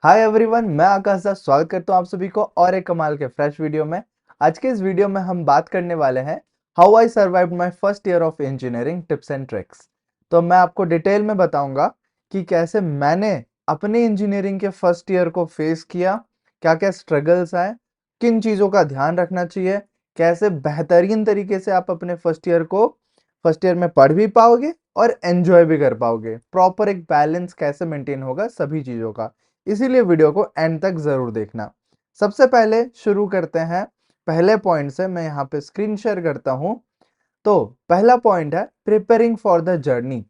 Hi everyone, मैं आकाश दास स्वागत करता हूँ आप सभी को और एक कमाल के फ्रेश वीडियो में। आज के इस वीडियो में हम बात करने वाले हैं how I survived my first year of engineering tips and tricks. तो मैं आपको डिटेल में बताऊंगा कि कैसे मैंने अपने इंजीनियरिंग के फर्स्ट ईयर को फेस किया, क्या क्या स्ट्रगल्स आए, किन चीज़ों का ध्यान रखना चाहिए, कैसे बेहतरीन तरीके से आप अपने फर्स्ट ईयर में पढ़ भी पाओगे और एंजॉय भी कर पाओगे। प्रॉपर एक बैलेंस कैसे मेंटेन होगा सभी चीज़ों का, इसीलिए वीडियो को एंड तक जरूर देखना। सबसे पहले शुरू करते हैं पहले पॉइंट से। मैं यहाँ पे स्क्रीन शेयर करता हूँ। तो पहला पॉइंट है प्रिपेयरिंग फॉर द जर्नी।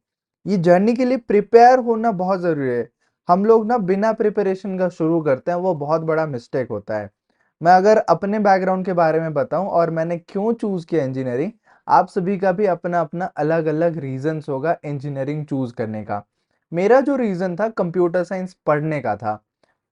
ये जर्नी के लिए प्रिपेयर होना बहुत जरूरी है। हम लोग ना बिना प्रिपरेशन का शुरू करते हैं, वो बहुत बड़ा मिस्टेक होता है। मैं अगर अपने बैकग्राउंड के बारे में बताऊं और मैंने क्यों चूज किया इंजीनियरिंग, आप सभी का भी अपना अपना अलग अलग रीजंस होगा इंजीनियरिंग चूज करने का। मेरा जो रीजन था कंप्यूटर साइंस पढ़ने का था।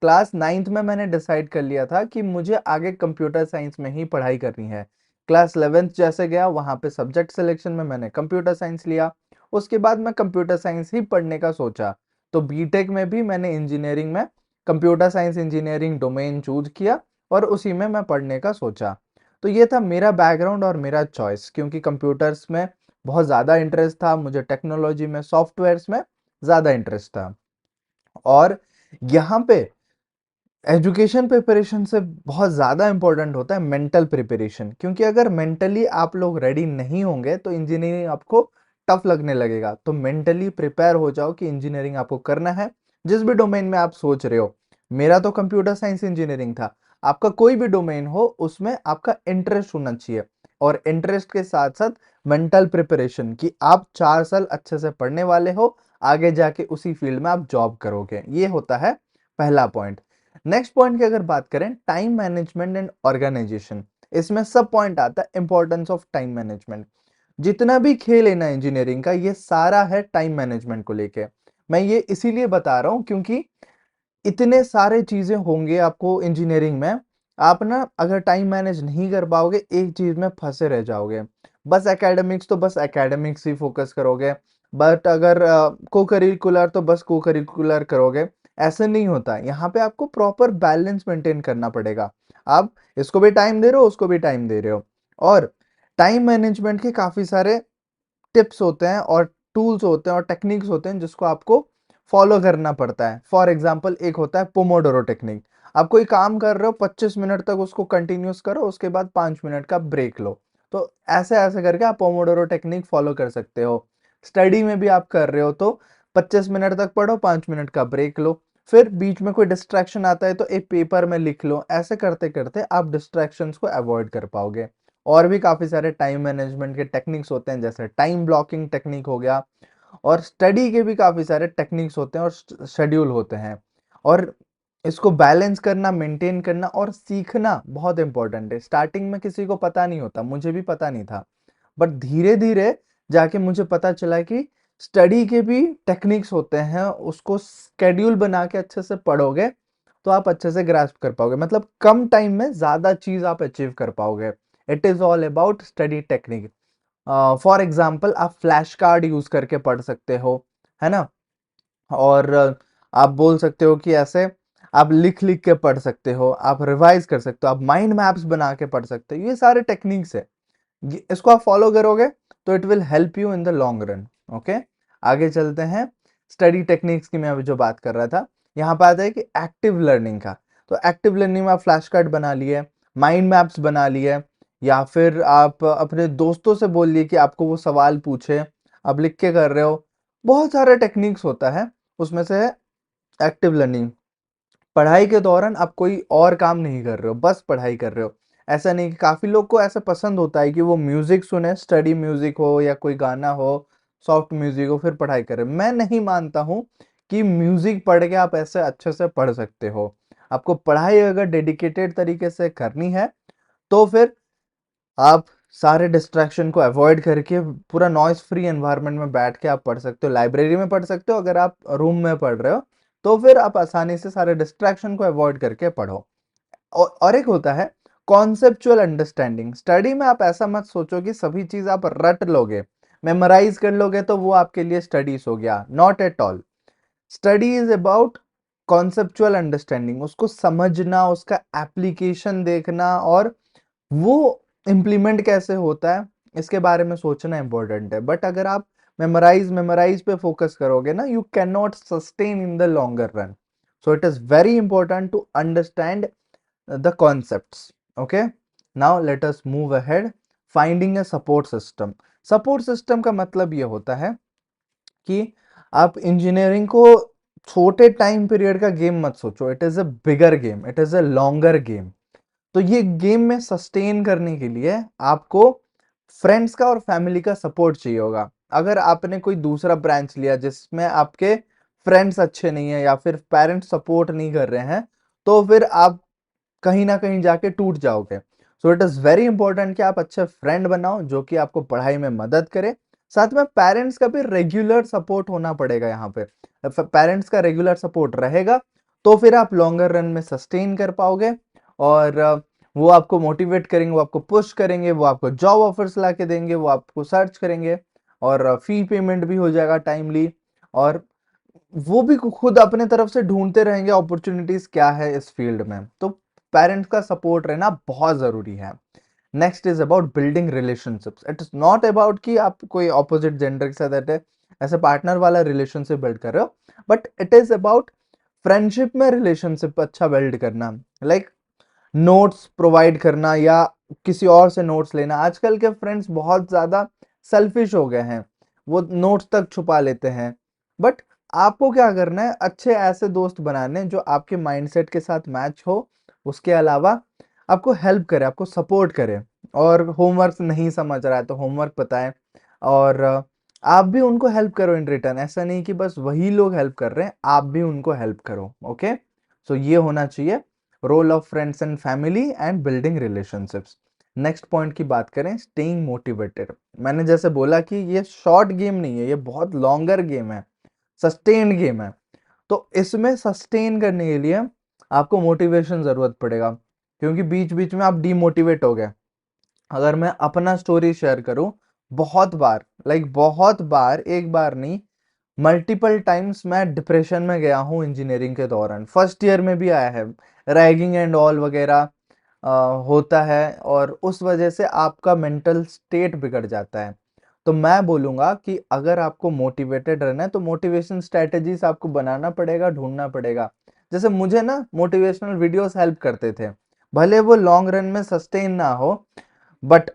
क्लास 9th में मैंने डिसाइड कर लिया था कि मुझे आगे कंप्यूटर साइंस में ही पढ़ाई करनी है। क्लास 11th जैसे गया, वहां पे सब्जेक्ट सिलेक्शन में मैंने कंप्यूटर साइंस लिया। उसके बाद मैं कंप्यूटर साइंस ही पढ़ने का सोचा। तो बीटेक में भी मैंने इंजीनियरिंग में computer science engineering domain choose किया और उसी में मैं पढ़ने का सोचा। तो ये था मेरा बैकग्राउंड और मेरा चॉइस, क्योंकि कंप्यूटर्स में बहुत ज़्यादा इंटरेस्ट था, मुझे टेक्नोलॉजी में सॉफ्टवेयर्स में ज़्यादा इंटरेस्ट था। और यहाँ पे एजुकेशन प्रिपरेशन से बहुत ज़्यादा इंपॉर्टेंट होता है मेंटल प्रिपरेशन, क्योंकि अगर मेंटली आप लोग रेडी नहीं होंगे तो इंजीनियरिंग आपको टफ लगने लगेगा। तो मेंटली प्रिपेयर हो जाओ कि इंजीनियरिंग आपको करना है, जिस भी डोमेन में आप सोच रहे हो। मेरा तो कंप्यूटर साइंस इंजीनियरिंग था। आपका कोई भी डोमेन हो उसमें आपका इंटरेस्ट होना चाहिए, और इंटरेस्ट के साथ साथ मेंटल प्रिपरेशन कि आप 4 साल अच्छे से पढ़ने वाले हो, आगे जाके उसी फील्ड में आप जॉब करोगे। ये होता है पहला पॉइंट। नेक्स्ट पॉइंट की अगर बात करें, टाइम मैनेजमेंट एंड ऑर्गेनाइजेशन। इसमें सब पॉइंट आता है इंपॉर्टेंस ऑफ टाइम मैनेजमेंट। जितना भी खेल है ना इंजीनियरिंग का, ये सारा है टाइम मैनेजमेंट को लेके। मैं ये इसीलिए बता रहा हूँ क्योंकि इतने सारे चीजें होंगे आपको इंजीनियरिंग में। आप ना अगर टाइम मैनेज नहीं कर पाओगे, एक चीज में फंसे रह जाओगे। बस एकेडमिक्स तो बस एकेडमिक्स ही फोकस करोगे, बट अगर को करिकुलर तो बस को करिकुलर करोगे। ऐसे नहीं होता है। यहाँ पे आपको प्रॉपर बैलेंस मेंटेन करना पड़ेगा। आप इसको भी टाइम दे रहे हो, उसको भी टाइम दे रहे हो। और टाइम मैनेजमेंट के काफी सारे टिप्स होते हैं और टूल्स होते हैं और टेक्निक्स होते हैं जिसको आपको फॉलो करना पड़ता है। फॉर एग्जाम्पल एक होता है पोमोडोरो टेक्निक। आप कोई काम कर रहे हो, 25 मिनट तक उसको कंटिन्यूस करो, उसके बाद 5 मिनट का ब्रेक लो। तो ऐसे ऐसे करके आप पोमोडोरो टेक्निक फॉलो कर सकते हो। स्टडी में भी आप कर रहे हो तो 25 मिनट तक पढ़ो, 5 मिनट का ब्रेक लो, फिर बीच में कोई डिस्ट्रैक्शन आता है तो एक पेपर में लिख लो। ऐसे करते करते आप डिस्ट्रैक्शंस को अवॉइड कर पाओगे। और भी काफी सारे टाइम मैनेजमेंट के टेक्निक्स होते हैं, जैसे टाइम ब्लॉकिंग टेक्निक हो गया। और स्टडी के भी काफी सारे टेक्निक्स होते हैं और शेड्यूल होते हैं। और इसको बैलेंस करना, मेंटेन करना और सीखना बहुत इंपॉर्टेंट है। स्टार्टिंग में किसी को पता नहीं होता, मुझे भी पता नहीं था, बट धीरे धीरे जाके मुझे पता चला कि स्टडी के भी टेक्निक्स होते हैं। उसको स्केड्यूल बना के अच्छे से पढ़ोगे तो आप अच्छे से ग्रास्प कर पाओगे, मतलब कम टाइम में ज्यादा चीज आप अचीव कर पाओगे। It is all about study technique. For example आप फ्लैश कार्ड यूज करके पढ़ सकते हो, है ना। और आप बोल सकते हो कि ऐसे आप लिख लिख के पढ़ सकते हो, आप रिवाइज कर सकते हो, आप माइंड मैप्स बना के पढ़ सकते हो। ये सारे टेक्निक्स है, इसको आप फॉलो करोगे तो it will help you in the long run. Okay, आगे चलते हैं। स्टडी टेक्निक्स की मैं अभी जो बात कर रहा था, यहाँ पे आता है कि एक्टिव लर्निंग का। तो एक्टिव लर्निंग में आप फ्लैश कार्ड बना लिए, माइंड मैप्स बना लिए, या फिर आप अपने दोस्तों से बोल लिए कि आपको वो सवाल पूछे, आप लिख के कर रहे हो। बहुत सारे टेक्निक्स होता है, उसमें से है एक्टिव लर्निंग। पढ़ाई के दौरान आप कोई और काम नहीं कर रहे हो, बस पढ़ाई कर रहे हो। ऐसा नहीं कि काफी लोग को ऐसा पसंद होता है कि वो म्यूजिक सुने, स्टडी म्यूजिक हो या कोई गाना हो, सॉफ्ट म्यूजिक हो, फिर पढ़ाई करें। मैं नहीं मानता हूँ कि म्यूजिक पढ़ के आप ऐसे अच्छे से पढ़ सकते हो। आपको पढ़ाई अगर डेडिकेटेड तरीके से करनी है तो फिर आप सारे डिस्ट्रैक्शन को अवॉइड करके पूरा नॉइस फ्री एनवायरनमेंट में बैठ के आप पढ़ सकते हो। लाइब्रेरी में पढ़ सकते हो, अगर आप रूम में पढ़ रहे हो तो फिर आप आसानी से सारे डिस्ट्रैक्शन को अवॉइड करके पढ़ो। और एक होता है कॉन्सेप्चुअल अंडरस्टैंडिंग। स्टडी में आप ऐसा मत सोचो कि सभी चीज आप रट लोगे, मेमोराइज कर लोगे तो वो आपके लिए स्टडीज हो गया। Not at all. Study is about conceptual understanding, उसको समझना, उसका एप्लीकेशन देखना और वो इम्प्लीमेंट कैसे होता है इसके बारे में सोचना इंपॉर्टेंट है। बट अगर आप मेमोराइज पे फोकस करोगे ना, you can not sustain in the longer run. So it is very important to understand the concepts. Okay, now let us move ahead. Finding a support system. Support system का मतलब ये होता है कि आप इंजीनियरिंग को छोटे टाइम पीरियड का गेम मत सोचो, it is a bigger game, it is a longer game. तो ये गेम में सस्टेन करने के लिए आपको फ्रेंड्स का और फैमिली का सपोर्ट चाहिए होगा। अगर आपने कोई दूसरा ब्रांच लिया जिसमें आपके फ्रेंड्स अच्छे नहीं है या फिर पेरेंट्स सपोर्ट नहीं कर रहे हैं, तो फिर आप कहीं ना कहीं जाके टूट जाओगे। सो इट इज वेरी इंपॉर्टेंट कि आप अच्छे फ्रेंड बनाओ जो कि आपको पढ़ाई में मदद करे। साथ में पेरेंट्स का भी रेगुलर सपोर्ट होना पड़ेगा। यहाँ पे पेरेंट्स का रेगुलर सपोर्ट रहेगा तो फिर आप लॉन्गर रन में सस्टेन कर पाओगे और वो आपको मोटिवेट करेंगे, वो आपको पुश करेंगे, वो आपको जॉब ऑफर्स ला के देंगे, वो आपको सर्च करेंगे और फी पेमेंट भी हो जाएगा टाइमली। और वो भी खुद अपने तरफ से ढूंढते रहेंगे अपॉर्चुनिटीज क्या है इस फील्ड में। तो पेरेंट्स का सपोर्ट रहना बहुत जरूरी है। Next is about building relationships. It is not about कि आप कोई ऑपोजिट जेंडर के साथ ऐसे पार्टनर वाला रिलेशनशिप बिल्ड कर रहे हो, but it is about friendship में रिलेशनशिप अच्छा बिल्ड करना। लाइक नोट्स प्रोवाइड करना या किसी और से नोट्स लेना। आजकल के फ्रेंड्स बहुत ज्यादा सेल्फिश हो गए हैं, वो नोट्स तक छुपा लेते हैं। बट आपको क्या करना है, अच्छे ऐसे दोस्त बनाने जो आपके माइंडसेट के साथ मैच हो, उसके अलावा आपको हेल्प करे, आपको सपोर्ट करे। और होमवर्क नहीं समझ रहा है तो होमवर्क बताए और आप भी उनको हेल्प करो इन रिटर्न। ऐसा नहीं कि बस वही लोग हेल्प कर रहे हैं, आप भी उनको हेल्प करो। ओके, सो ये होना चाहिए role of friends and family and building relationships. Next point की बात करें, स्टेइंग मोटिवेटेड। मैंने जैसे बोला कि ये शॉर्ट गेम नहीं है, ये बहुत लॉन्गर गेम है, सस्टेन्ड गेम है। तो इसमें सस्टेन करने के लिए आपको मोटिवेशन जरूरत पड़ेगा, क्योंकि बीच बीच में आप डीमोटिवेट हो गए। अगर मैं अपना स्टोरी शेयर करूं, बहुत बार, बहुत बार, एक बार नहीं, मल्टीपल टाइम्स मैं डिप्रेशन में गया हूं इंजीनियरिंग के दौरान। फर्स्ट ईयर में भी आया है, रैगिंग एंड ऑल वगैरह होता है और उस वजह से आपका मेंटल स्टेट बिगड़ जाता है। तो मैं बोलूंगा कि अगर आपको मोटिवेटेड रहना है तो मोटिवेशन स्ट्रेटेजीज आपको बनाना पड़ेगा, ढूंढना पड़ेगा। जैसे मुझे ना मोटिवेशनल वीडियोस हेल्प करते थे, भले वो लॉन्ग रन में सस्टेन ना हो। बट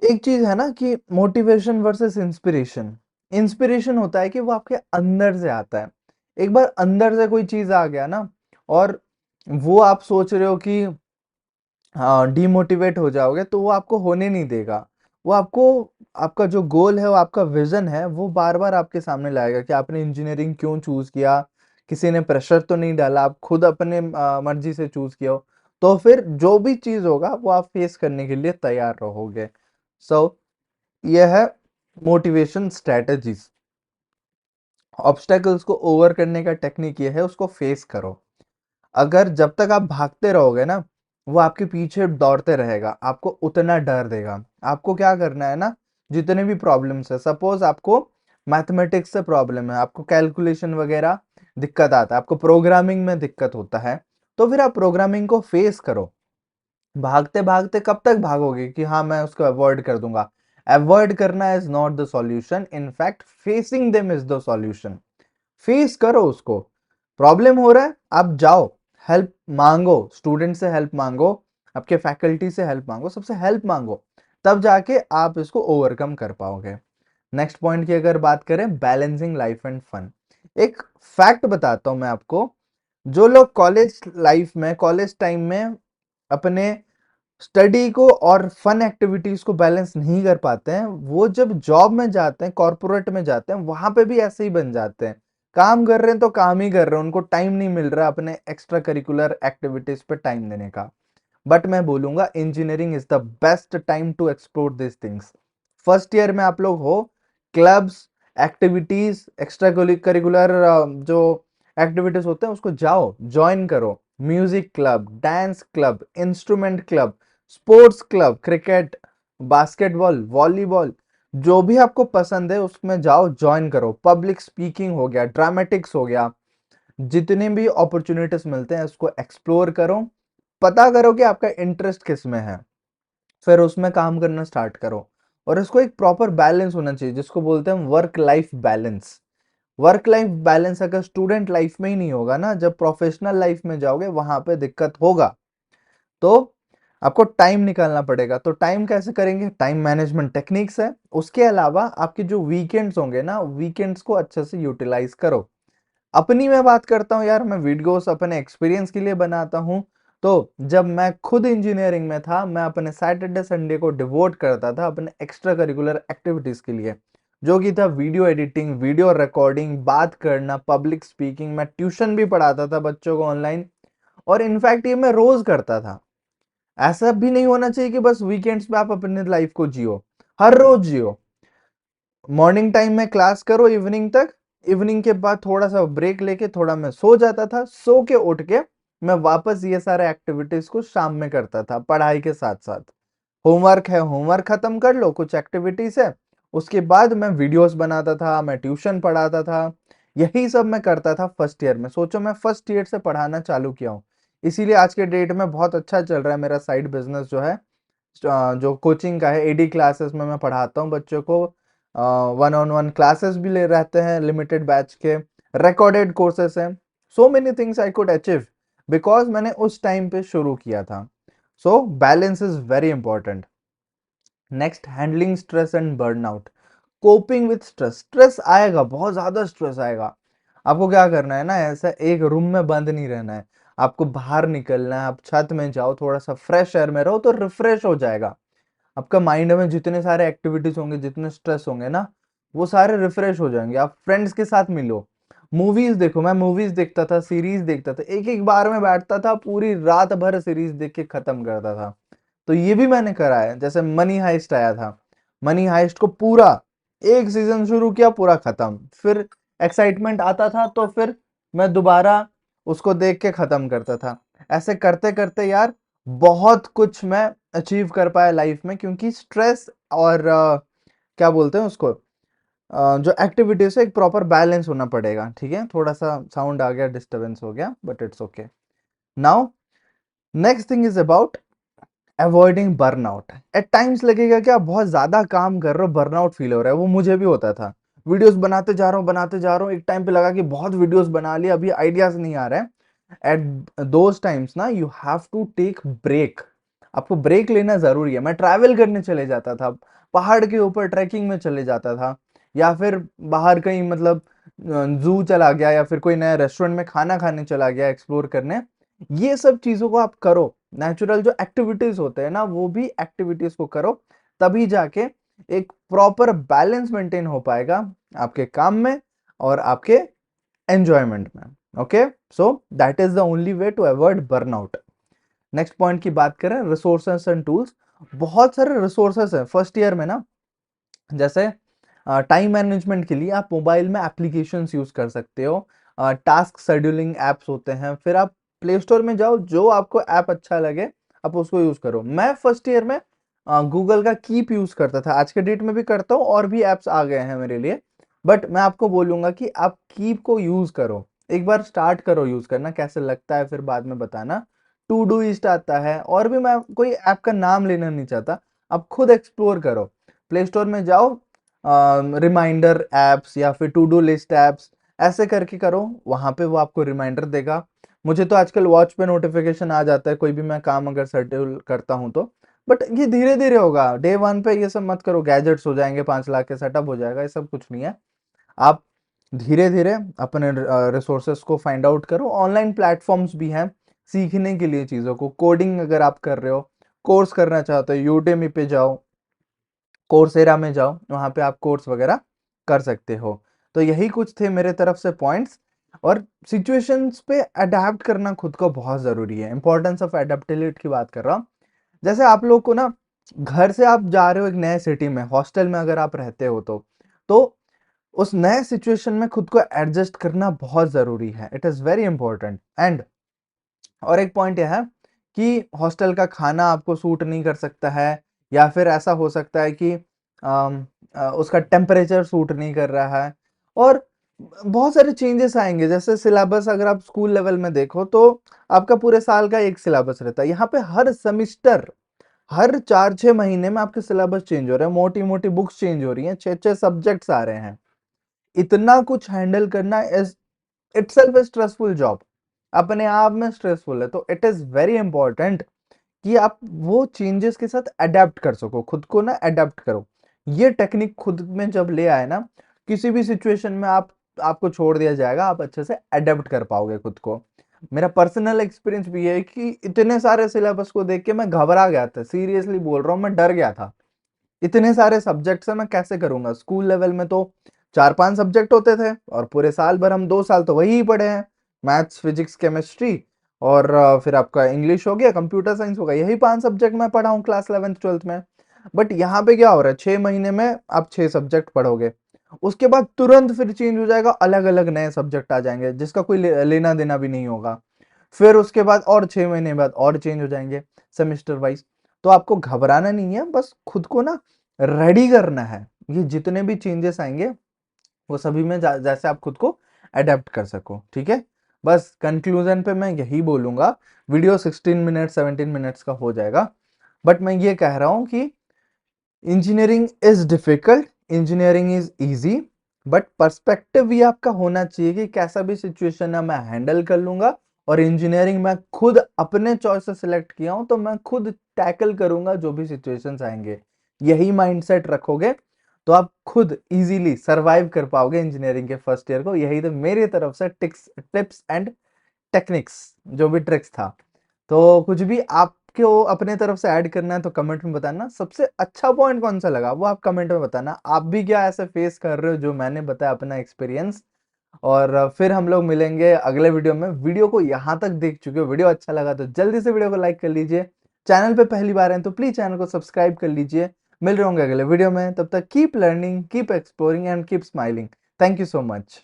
एक चीज है ना कि मोटिवेशन वर्सेस इंस्पिरेशन। इंस्पिरेशन होता है कि वो आपके अंदर से आता है। एक बार अंदर से कोई चीज आ गया ना और वो आप सोच रहे हो कि हाँ डीमोटिवेट हो जाओगे, तो वो आपको होने नहीं देगा। वो आपको, आपका जो गोल है, वो आपका विजन है, वो बार बार आपके सामने लाएगा कि आपने इंजीनियरिंग क्यों चूज किया। किसी ने प्रेशर तो नहीं डाला, आप खुद अपने मर्जी से चूज किया हो। तो फिर जो भी चीज होगा वो आप फेस करने के लिए तैयार रहोगे। सो ये है मोटिवेशन स्ट्रेटजीज। ऑब्स्टेकल्स को ओवर करने का टेक्निक ये है, उसको फेस करो। अगर जब तक आप भागते रहोगे ना, वो आपके पीछे दौड़ते रहेगा, आपको उतना डर देगा। आपको क्या करना है ना, जितने भी प्रॉब्लम्स है, सपोज आपको मैथमेटिक्स से प्रॉब्लम है, आपको कैलकुलेशन वगैरह दिक्कत आता है, आपको प्रोग्रामिंग में दिक्कत होता है, तो फिर आप प्रोग्रामिंग को फेस करो। भागते भागते कब तक भागोगे कि हाँ मैं उसको अवॉइड कर दूंगा। अवॉइड करना is not the solution, in fact facing them is the solution. Face करो उसको। प्रॉब्लम हो रहा है, आप जाओ, हेल्प मांगो, स्टूडेंट से हेल्प मांगो, आपके फैकल्टी से हेल्प मांगो, सबसे हेल्प मांगो, तब जाके आप इसको ओवरकम कर पाओगे। नेक्स्ट पॉइंट की अगर बात करें, बैलेंसिंग लाइफ एंड फन। एक फैक्ट बताता हूं मैं आपको। जो लोग कॉलेज लाइफ में, कॉलेज टाइम में अपने स्टडी को और फन एक्टिविटीज को बैलेंस नहीं कर पाते हैं, वो जब जॉब में जाते हैं, कॉर्पोरेट में जाते हैं, वहां पे भी ऐसे ही बन जाते हैं। काम कर रहे हैं तो काम ही कर रहे हैं, उनको टाइम नहीं मिल रहा अपने एक्स्ट्रा करिकुलर एक्टिविटीज पे टाइम देने का। बट मैं बोलूंगा engineering is the best time to explore this things. First year में आप लोग हो, क्लब्स, एक्टिविटीज, एक्स्ट्रा करिकुलर जो एक्टिविटीज होते हैं उसको जाओ, ज्वाइन करो। Music club, dance club, instrument club, sports club, cricket, basketball, volleyball, जो भी आपको पसंद है उसमें जाओ, ज्वाइन करो। पब्लिक स्पीकिंग हो गया, ड्रामेटिक्स हो गया, जितने भी अपॉर्चुनिटीज मिलते हैं उसको एक्सप्लोर करो, पता करो कि आपका इंटरेस्ट किस में है, फिर उसमें काम करना स्टार्ट करो। और इसको एक प्रॉपर बैलेंस होना चाहिए जिसको बोलते हैं work life balance. Work life balance अगर स्टूडेंट लाइफ में ही नहीं होगा ना, जब प्रोफेशनल लाइफ में जाओगे वहां पे दिक्कत होगा। तो आपको टाइम निकालना पड़ेगा। तो टाइम कैसे करेंगे? टाइम मैनेजमेंट टेक्निक्स है। उसके अलावा आपके जो वीकेंड्स होंगे ना, वीकेंड्स को अच्छे से यूटिलाइज करो। अपनी मैं बात करता हूँ यार, मैं वीडियोस अपने एक्सपीरियंस के लिए बनाता हूँ। तो जब मैं खुद इंजीनियरिंग में था, मैं अपने सैटरडे संडे को डिवोट करता था अपने एक्स्ट्रा करिकुलर एक्टिविटीज के लिए, जो कि था वीडियो एडिटिंग, वीडियो रिकॉर्डिंग, बात करना, पब्लिक स्पीकिंग। मैं ट्यूशन भी पढ़ाता था बच्चों को ऑनलाइन, और इनफैक्ट ये मैं रोज करता था। ऐसा भी नहीं होना चाहिए कि बस वीकेंड्स में आप अपनी लाइफ को जियो, हर रोज जियो। मॉर्निंग टाइम में क्लास करो इवनिंग तक, इवनिंग के बाद थोड़ा सा ब्रेक लेके थोड़ा मैं सो जाता था, सो के उठ के मैं वापस ये सारे एक्टिविटीज को शाम में करता था पढ़ाई के साथ साथ। होमवर्क है, होमवर्क खत्म कर लो, कुछ एक्टिविटीज है, उसके बाद मैं वीडियोस बनाता था, मैं ट्यूशन पढ़ाता था। यही सब मैं करता था फर्स्ट ईयर में। सोचो मैं फर्स्ट ईयर से पढ़ाना चालू किया हूँ, इसीलिए आज के डेट में बहुत अच्छा चल रहा है मेरा साइड बिजनेस जो है। जो कोचिंग का है, एडी क्लासेस में मैं पढ़ाता हूँ बच्चों को। वन ऑन वन क्लासेस भी ले रहते हैं लिमिटेड बैच के, रिकॉर्डेड कोर्सेस हैं। So many things I could achieve because मैंने उस टाइम पे शुरू किया था। So balance is very important. Next, handling stress and burnout. Coping with stress. Stress आएगा, बहुत ज्यादा स्ट्रेस आएगा। आपको क्या करना है ना, ऐसा एक रूम में बंद नहीं रहना है, आपको बाहर निकलना है। आप छत में जाओ, थोड़ा सा फ्रेश एयर में रहो तो रिफ्रेश हो जाएगा। आपका माइंड में जितने सारे एक्टिविटीज होंगे, जितने स्ट्रेस होंगे ना, वो सारे रिफ्रेश हो जाएंगे। आप फ्रेंड्स के साथ मिलो, मूवीज देखो। मैं मूवीज देखता था, सीरीज देखता था, एक एक बार में बैठता था, पूरी रात भर सीरीज देख के खत्म करता था। तो ये भी मैंने करा है। जैसे मनी हाइस्ट आया था, मनी हाइस्ट को पूरा एक सीजन शुरू किया, पूरा खत्म। फिर एक्साइटमेंट आता था तो फिर मैं दोबारा उसको देख के खत्म करता था। ऐसे करते करते यार बहुत कुछ मैं अचीव कर पाया लाइफ में, क्योंकि स्ट्रेस और क्या बोलते हैं उसको, जो एक्टिविटीज है एक प्रॉपर बैलेंस होना पड़ेगा। ठीक है, थोड़ा सा साउंड आ गया, डिस्टरबेंस हो गया, but it's okay. Now next thing is about avoiding burnout. At times लगेगा कि आप बहुत ज्यादा काम कर रहे हो, बर्नआउट फील हो रहा है। वो मुझे भी होता था। वीडियोस बनाते जा रहा हूँ, बनाते जा रहा हूँ, एक टाइम पे लगा कि बहुत वीडियोस बना लिए, अभी आइडियाज नहीं आ रहे हैं। एट दोज टाइम्स ना you have to take break. आपको ब्रेक लेना जरूरी है। मैं ट्रैवल करने चले जाता था, पहाड़ के ऊपर ट्रैकिंग में चले जाता था, या फिर बाहर कहीं मतलब जू चला गया, या फिर कोई नया रेस्टोरेंट में खाना खाने चला गया, एक्सप्लोर करने। ये सब चीजों को आप करो। नेचुरल जो एक्टिविटीज होते हैं ना, वो भी एक्टिविटीज को करो, तभी जाके एक प्रॉपर बैलेंस मेंटेन हो पाएगा आपके काम में और आपके एंजॉयमेंट में। Okay, so that is the only way to avoid burnout. Next point की बात करें, रिसोर्सेस एंड टूल्स। बहुत सारे रिसोर्सेस हैं फर्स्ट ईयर में ना। जैसे टाइम मैनेजमेंट के लिए आप मोबाइल में एप्लीकेशंस यूज कर सकते हो, टास्क शेड्यूलिंग एप्स होते हैं। फिर आप प्ले स्टोर में जाओ, जो आपको ऐप अच्छा लगे आप उसको यूज करो। मैं फर्स्ट ईयर में गूगल का कीप यूज करता था, आज के डेट में भी करता हूँ, और भी एप्स आ गए हैं मेरे लिए। बट मैं आपको बोलूंगा कि आप कीप को यूज करो, एक बार स्टार्ट करो यूज करना, कैसे लगता है फिर बाद में बताना। टू डू इस्ट आता है, और भी मैं कोई ऐप का नाम लेना नहीं चाहता, आप खुद एक्सप्लोर करो। प्ले स्टोर में जाओ, रिमाइंडर एप्स या फिर टू डू लिस्ट एप्स, ऐसे करके करो, वहां पे वो आपको रिमाइंडर देगा। मुझे तो आजकल वॉच पे नोटिफिकेशन आ जाता है, कोई भी मैं काम अगर शेड्यूल करता हूँ तो। बट ये धीरे धीरे होगा, डे वन पे ये सब मत करो, गैजेट्स हो जाएंगे 5 लाख के, सेटअप हो जाएगा, ये सब कुछ नहीं है। आप धीरे धीरे अपने रिसोर्सेस को फाइंड आउट करो। ऑनलाइन प्लेटफॉर्म्स भी हैं सीखने के लिए चीज़ों को। कोडिंग अगर आप कर रहे हो, कोर्स करना चाहते हो, यूडेमी पे जाओ, कोर्सेरा में जाओ, वहां पे आप कोर्स वगैरह कर सकते हो। तो यही कुछ थे मेरे तरफ से पॉइंट्स। और सिचुएशंस पे अडेप्ट करना खुद को बहुत जरूरी है। इंपॉर्टेंस ऑफ एडेप्टेबिलिटी की बात कर रहा हूँ। जैसे आप लोग को ना, घर से आप जा रहे हो एक नए सिटी में, हॉस्टल में अगर आप रहते हो तो उस नए सिचुएशन में खुद को एडजस्ट करना बहुत जरूरी है। It is very important. And और एक पॉइंट यह है कि हॉस्टल का खाना आपको सूट नहीं कर सकता है, या फिर ऐसा हो सकता है कि उसका टेम्परेचर सूट नहीं कर रहा है। और बहुत सारे चेंजेस आएंगे। जैसे सिलेबस अगर आप स्कूल लेवल में देखो तो आपका पूरे साल का एक सिलेबस रहता है। यहाँ पे हर सेमिस्टर, हर 4-6 महीने में आपके सिलेबस चेंज हो रहे हैं, मोटी मोटी बुक्स चेंज हो रही हैं, 6-6 सब्जेक्ट्स आ रहे हैं। इतना कुछ हैंडल करना इज इटसेल्फ स्ट्रेसफुल जॉब, अपने आप में स्ट्रेसफुल है। तो इट इज वेरी इंपॉर्टेंट कि आप वो चेंजेस के साथ अडेप्ट कर सको, खुद को ना अडेप्ट करो। ये टेक्निक खुद में जब ले आए ना, किसी भी सिचुएशन में आपको छोड़ दिया जाएगा, आप अच्छे से अडेप्ट कर पाओगे खुद को। मेरा पर्सनल एक्सपीरियंस भी है कि इतने सारे सिलेबस को देख के मैं घबरा गया था, सीरियसली बोल रहा हूँ, मैं डर गया था। इतने सारे सब्जेक्ट्स है, मैं कैसे करूंगा। स्कूल लेवल में तो 4-5 सब्जेक्ट होते थे और पूरे साल भर हम 2 साल तो वही ही पढ़े हैं, मैथ्स फिजिक्स केमिस्ट्री और फिर आपका इंग्लिश हो गया, कंप्यूटर साइंस हो गया, यही 5 सब्जेक्ट मैं पढ़ा हूँ क्लास 11th-12th में। बट यहाँ पे क्या हो रहा है, 6 महीने में आप 6 सब्जेक्ट पढ़ोगे, उसके बाद तुरंत फिर चेंज हो जाएगा, अलग अलग नए सब्जेक्ट आ जाएंगे जिसका कोई लेना देना भी नहीं होगा। फिर उसके बाद और 6 महीने बाद और चेंज हो जाएंगे सेमेस्टर वाइज। तो आपको घबराना नहीं है, बस खुद को ना रेडी करना है। ये जितने भी चेंजेस आएंगे वो सभी में जैसे आप खुद को अडेप्ट कर सको, ठीक है। बस कंक्लूजन पे मैं यही बोलूंगा, वीडियो 16 मिनट 17 मिनट्स का हो जाएगा, बट मैं ये कह रहा हूं कि engineering is difficult, engineering is easy, but perspective ये आपका होना चाहिए कि कैसा भी सिचुएशन है मैं हैंडल कर लूंगा। और इंजीनियरिंग मैं खुद अपने चॉइस से सिलेक्ट किया हूं, तो मैं खुद टैकल करूंगा जो भी सिचुएशंस आएंगे। यही माइंडसेट रखोगे तो आप खुद इजीली सरवाइव कर पाओगे इंजीनियरिंग के फर्स्ट ईयर को। यही तो मेरी तरफ से टिप्स एंड टेक्निक्स, जो भी ट्रिक्स था। तो कुछ भी आपको अपने तरफ से ऐड करना है तो कमेंट में बताना। सबसे अच्छा पॉइंट कौन सा लगा वो आप कमेंट में बताना। आप भी क्या ऐसे फेस कर रहे हो जो मैंने बताया अपना एक्सपीरियंस। और फिर हम लोग मिलेंगे अगले वीडियो में। वीडियो को यहाँ तक देख चुके हो, वीडियो अच्छा लगा तो जल्दी से वीडियो को लाइक कर लीजिए। चैनल पे पहली बार हैं तो प्लीज चैनल को सब्सक्राइब कर लीजिए। मिल रहे होंगे अगले वीडियो में, तब तक keep learning, keep exploring and keep smiling. Thank you so much.